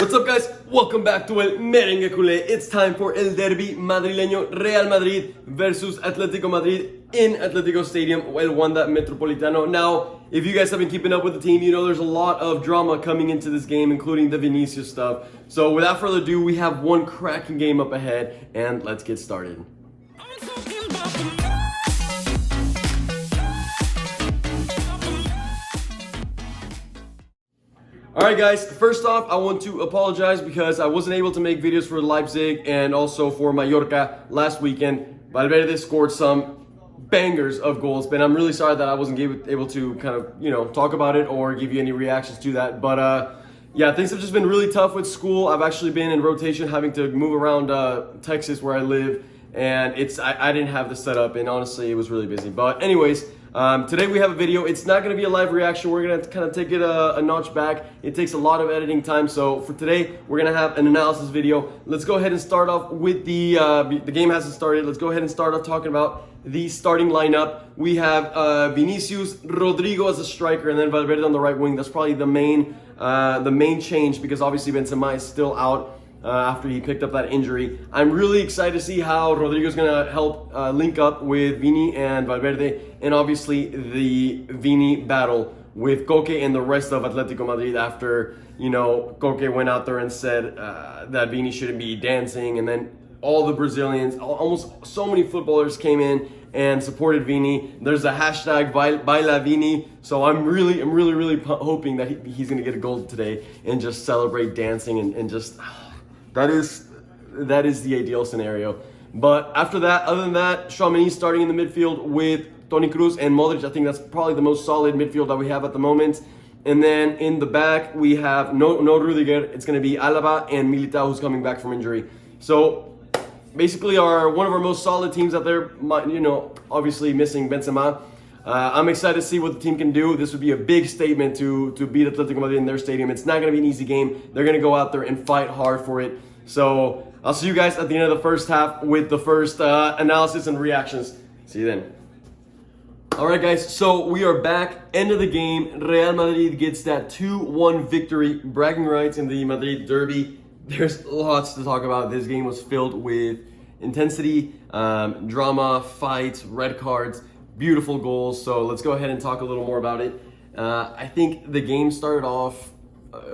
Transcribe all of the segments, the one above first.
What's up, guys? Welcome back to El Merengue Culé. It's time for El Derby Madrileño, Real Madrid versus Atletico Madrid in Atletico Stadium, El Wanda Metropolitano. Now, if you guys have been keeping up with the team, you know there's a lot of drama coming into this game, including the Vinicius stuff. So without further ado, we have one cracking game up ahead, and let's get started. Alright guys, first off, I want to apologize because I wasn't able to make videos for Leipzig and also for Mallorca last weekend. Valverde scored some bangers of goals, but I'm really sorry that I wasn't able to kind of, talk about it or give you any reactions to that. But yeah, things have just been really tough with school. I've actually been in rotation having to move around Texas where I live, and I didn't have the setup, and honestly, it was really busy. But anyways, today we have a video. It's not going to be a live reaction. We're going to kind of take it a notch back. It takes a lot of editing time. So for today, we're going to have an analysis video. Let's go ahead and start off with the game hasn't started. Let's go ahead and start off talking about the starting lineup. We have Vinicius, Rodrygo as a striker, and then Valverde on the right wing. That's probably the main change because obviously Benzema is still out after he picked up that injury. I'm really excited to see how Rodrygo's going to help link up with Vini and Valverde, and obviously the Vini battle with Koke and the rest of Atletico Madrid after, Koke went out there and said that Vini shouldn't be dancing, and then all the Brazilians, almost so many footballers came in and supported Vini. There's a hashtag Baila Vini, so I'm really hoping that he's going to get a goal today and just celebrate dancing and just... That is the ideal scenario. But after that, other than that, Tchouaméni starting in the midfield with Toni Kroos and Modric. I think that's probably the most solid midfield that we have at the moment. And then in the back, we have no Rudiger. It's going to be Alaba and Militao, who's coming back from injury. So basically one of our most solid teams out there, obviously missing Benzema. I'm excited to see what the team can do. This would be a big statement to beat Atletico Madrid in their stadium. It's not going to be an easy game. They're going to go out there and fight hard for it. So I'll see you guys at the end of the first half with the first analysis and reactions. See you then. Alright guys, so we are back. End of the game. Real Madrid gets that 2-1 victory. Bragging rights in the Madrid derby. There's lots to talk about. This game was filled with intensity, drama, fights, red cards. Beautiful goals, so let's go ahead and talk a little more about it. I think the game started off,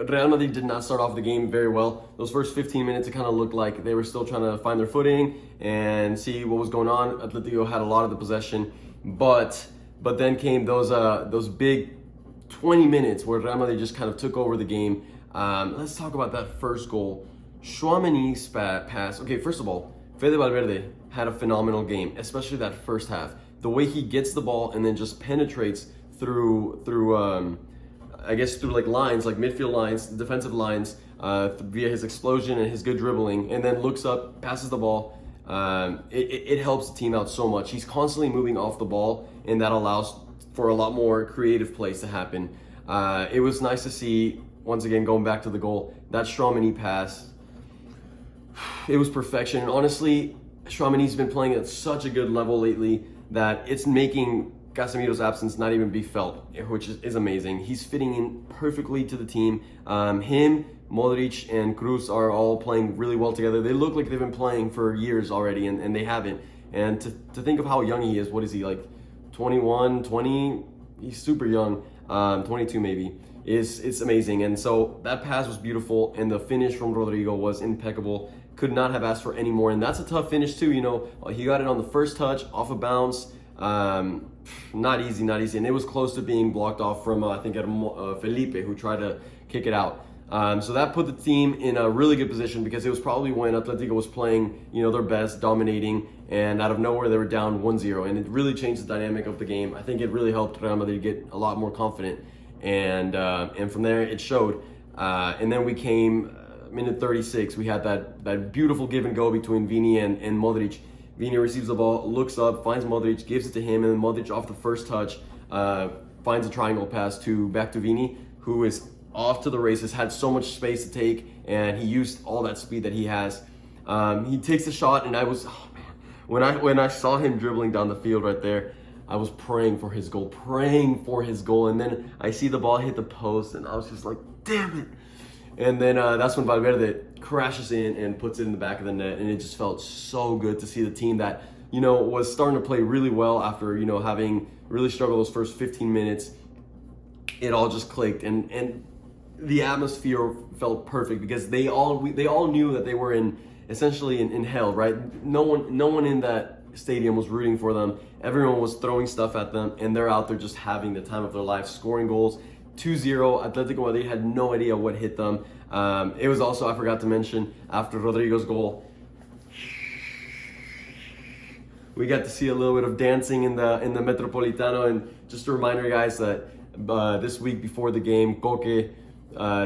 Real Madrid did not start off the game very well. Those first 15 minutes, it kind of looked like they were still trying to find their footing and see what was going on. Atletico had a lot of the possession, but then came those big 20 minutes where Real Madrid just kind of took over the game. Let's talk about that first goal. Tchouaméni's pass. Okay, first of all, Fede Valverde had a phenomenal game, especially that first half. The way he gets the ball and then just penetrates through like lines, like midfield lines, defensive lines, via his explosion and his good dribbling, and then looks up, passes the ball. It helps the team out so much. He's constantly moving off the ball, and that allows for a lot more creative plays to happen. It was nice to see, once again, going back to the goal, that Tchouaméni pass. It was perfection. And honestly, Tchouaméni's been playing at such a good level lately that it's making Casemiro's absence not even be felt, which is amazing. He's fitting in perfectly to the team. Him, Modric, and Kroos are all playing really well together. They look like they've been playing for years already, and they haven't. And to think of how young he is, what is he, like 21, 20? He's super young, 22 maybe. It's amazing. And so that pass was beautiful, and the finish from Rodrygo was impeccable. Could not have asked for any more, and that's a tough finish too. He got it on the first touch, off a bounce. Not easy, and it was close to being blocked off from I think Felipe, who tried to kick it out. So that put the team in a really good position because it was probably when Atletico was playing, their best, dominating, and out of nowhere they were down 1-0, and it really changed the dynamic of the game. I think it really helped Real Madrid get a lot more confident, and from there it showed. And then we came. Minute 36, we had that beautiful give and go between Vini and Modric. Vini receives the ball, looks up, finds Modric, gives it to him, and then Modric off the first touch finds a triangle pass back to Vini, who is off to the races, had so much space to take, and he used all that speed that he has. He takes the shot, and when I saw him dribbling down the field right there, I was praying for his goal, and then I see the ball hit the post, and I was just like, damn it. And then that's when Valverde crashes in and puts it in the back of the net, and it just felt so good to see the team that, you know, was starting to play really well after, you know, having really struggled those first 15 minutes. It all just clicked, and the atmosphere felt perfect because they all knew that they were essentially in hell, right? No one in that stadium was rooting for them. Everyone was throwing stuff at them, and they're out there just having the time of their life, scoring goals. 2-0, Atletico Madrid had no idea what hit them. It was also, I forgot to mention, after Rodrygo's goal, we got to see a little bit of dancing in the Metropolitano. And just a reminder, guys, that this week before the game, Coque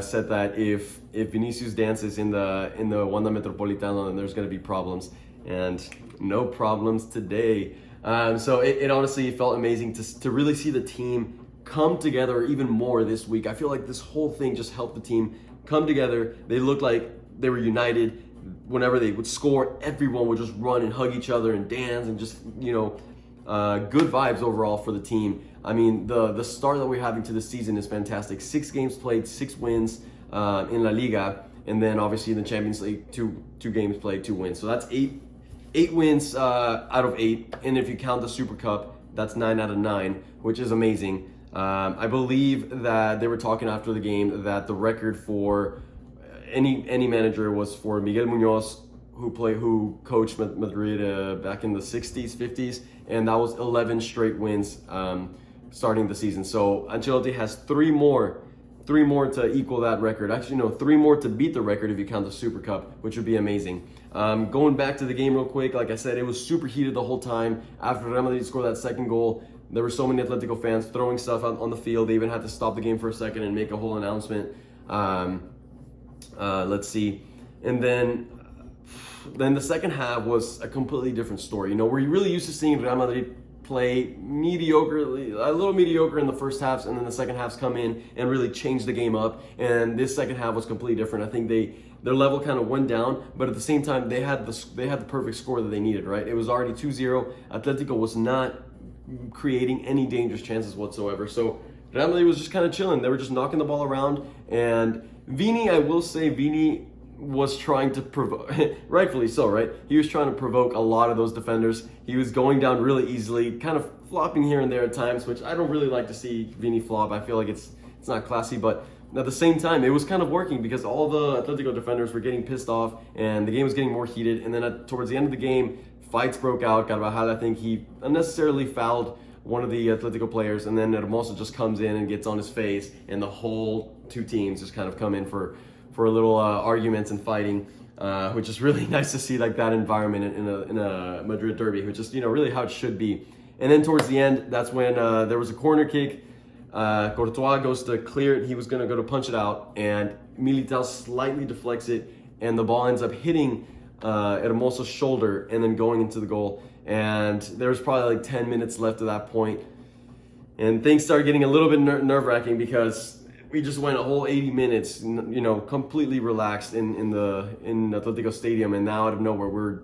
said that if Vinicius dances in the Wanda Metropolitano, then there's going to be problems, and no problems today. So it honestly felt amazing to really see the team come together even more this week. I feel like this whole thing just helped the team come together. They looked like they were united. Whenever they would score, everyone would just run and hug each other and dance, and just, you know, good vibes overall for the team. I mean, the start that we're having to the season is fantastic. 6 games played, 6 wins in La Liga, and then obviously in the Champions League, two games played, 2 wins. So that's 8 wins out of 8, and if you count the Super Cup, that's 9 out of 9, which is amazing. I believe that they were talking after the game that the record for any manager was for Miguel Munoz, who coached Madrid back in the 60s, 50s, and that was 11 straight wins starting the season. So Ancelotti has 3 more to equal that record. Actually, no, 3 more to beat the record if you count the Super Cup, which would be amazing. Going back to the game real quick, like I said, it was super heated the whole time. After Real Madrid scored that second goal, there were so many Atletico fans throwing stuff out on the field. They even had to stop the game for a second and make a whole announcement. Let's see. And then the second half was a completely different story. You know, we're really used to seeing Real Madrid play mediocrely, a little mediocre in the first halves, and then the second halves come in and really change the game up. And this second half was completely different. I think their level kind of went down, but at the same time they had the perfect score that they needed, right? It was already 2-0. Atletico was not creating any dangerous chances whatsoever. So Real Madrid was just kind of chilling. They were just knocking the ball around, and Vini, I will say, Vini was trying to provoke, rightfully so, right? He was trying to provoke a lot of those defenders. He was going down really easily, kind of flopping here and there at times, which I don't really like to see Vini flop. I feel like it's not classy, but at the same time, it was kind of working because all the Atletico defenders were getting pissed off, and the game was getting more heated. And then towards the end of the game, fights broke out. Carvajal, I think he unnecessarily fouled one of the Atletico players, and then Hermoso just comes in and gets on his face, and the whole 2 teams just kind of come in for a little arguments and fighting, which is really nice to see, like that environment in a Madrid derby, which is, you know, really how it should be. And then towards the end, that's when there was a corner kick. Courtois goes to clear it. He was going to go to punch it out, and Militao slightly deflects it, and the ball ends up hitting Hermoso's shoulder and then going into the goal. And there was probably like 10 minutes left at that point, and things started getting a little bit nerve-wracking because we just went a whole 80 minutes, you know, completely relaxed in Atletico Stadium, and now out of nowhere we're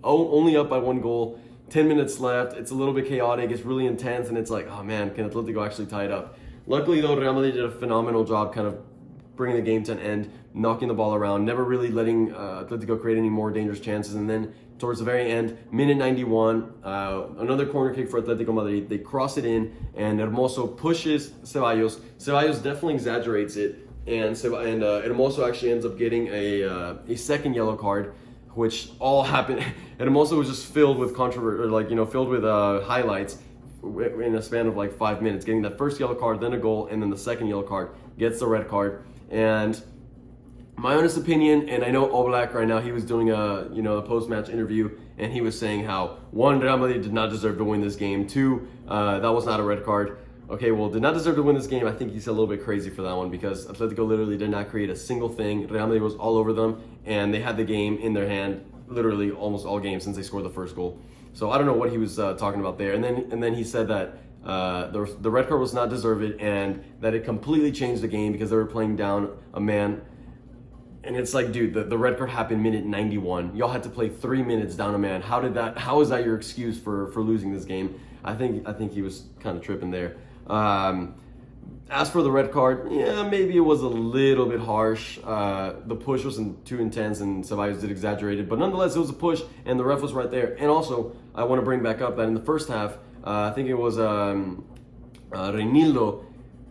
only up by 1 goal. 10 minutes left. It's a little bit chaotic. It's really intense, and it's like, oh man, can Atletico actually tie it up? Luckily though, Real Madrid did a phenomenal job kind of bringing the game to an end, knocking the ball around, never really letting Atletico create any more dangerous chances. And then towards the very end, minute 91, another corner kick for Atletico Madrid. They cross it in, and Hermoso pushes Ceballos. Ceballos definitely exaggerates it, and Hermoso actually ends up getting a second yellow card, which all happened. Hermoso was just filled with filled with highlights in a span of like 5 minutes, getting that first yellow card, then a goal, and then the second yellow card, gets the red card. And my honest opinion, and I know Oblak right now, he was doing a post-match interview, and he was saying how 1, Real Madrid did not deserve to win this game. 2, that was not a red card. Okay, well, did not deserve to win this game. I think he's a little bit crazy for that one because Atletico literally did not create a single thing. Real Madrid was all over them, and they had the game in their hand literally almost all game since they scored the first goal. So I don't know what he was talking about there. And then he said that the red card was not deserved, and that it completely changed the game because they were playing down a man. And it's like, dude, the red card happened minute 91. Y'all had to play 3 minutes down a man. How is that your excuse for losing this game? I think he was kind of tripping there. As for the red card, yeah, maybe it was a little bit harsh. The push wasn't too intense, and Ceballos did exaggerate it, but nonetheless, it was a push, and the ref was right there. And also, I want to bring back up that in the first half, I think it was Reinildo,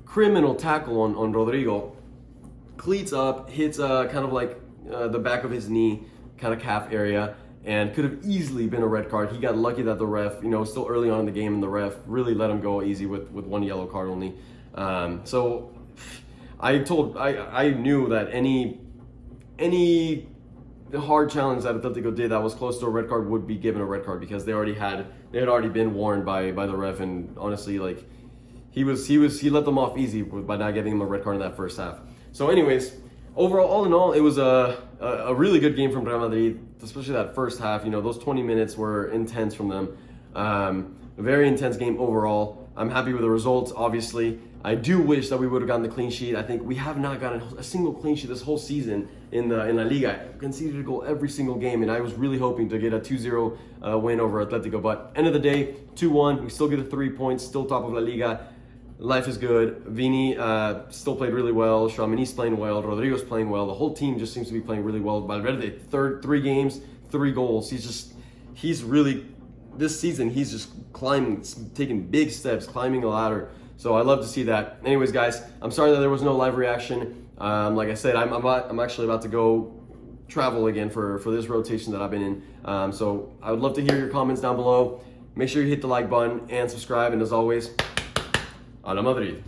criminal tackle on Rodrygo, cleats up, hits kind of like the back of his knee, kind of calf area, and could have easily been a red card. He got lucky that the ref, still early on in the game, and the ref really let him go easy with one yellow card only. So I knew that any hard challenge that Atletico did that was close to a red card would be given a red card, because they had already been warned by the ref, and honestly, like he let them off easy by not giving them a red card in that first half. So anyways, overall, all in all, it was a really good game from Real Madrid, especially that first half. Those 20 minutes were intense from them. A very intense game overall. I'm happy with the results, obviously. I do wish that we would have gotten the clean sheet. I think we have not gotten a single clean sheet this whole season in La Liga. Conceded a goal every single game, and I was really hoping to get a 2-0 win over Atletico. But end of the day, 2-1. We still get the 3 points, still top of La Liga. Life is good. Vini still played really well. Tchouaméni's playing well. Rodrygo's playing well. The whole team just seems to be playing really well. Valverde, 3 games, 3 goals. This season, he's just climbing, taking big steps, climbing the ladder. So I love to see that. Anyways, guys, I'm sorry that there was no live reaction. Like I said, I'm actually about to go travel again for this rotation that I've been in. So I would love to hear your comments down below. Make sure you hit the like button and subscribe. And as always, a la Madrid.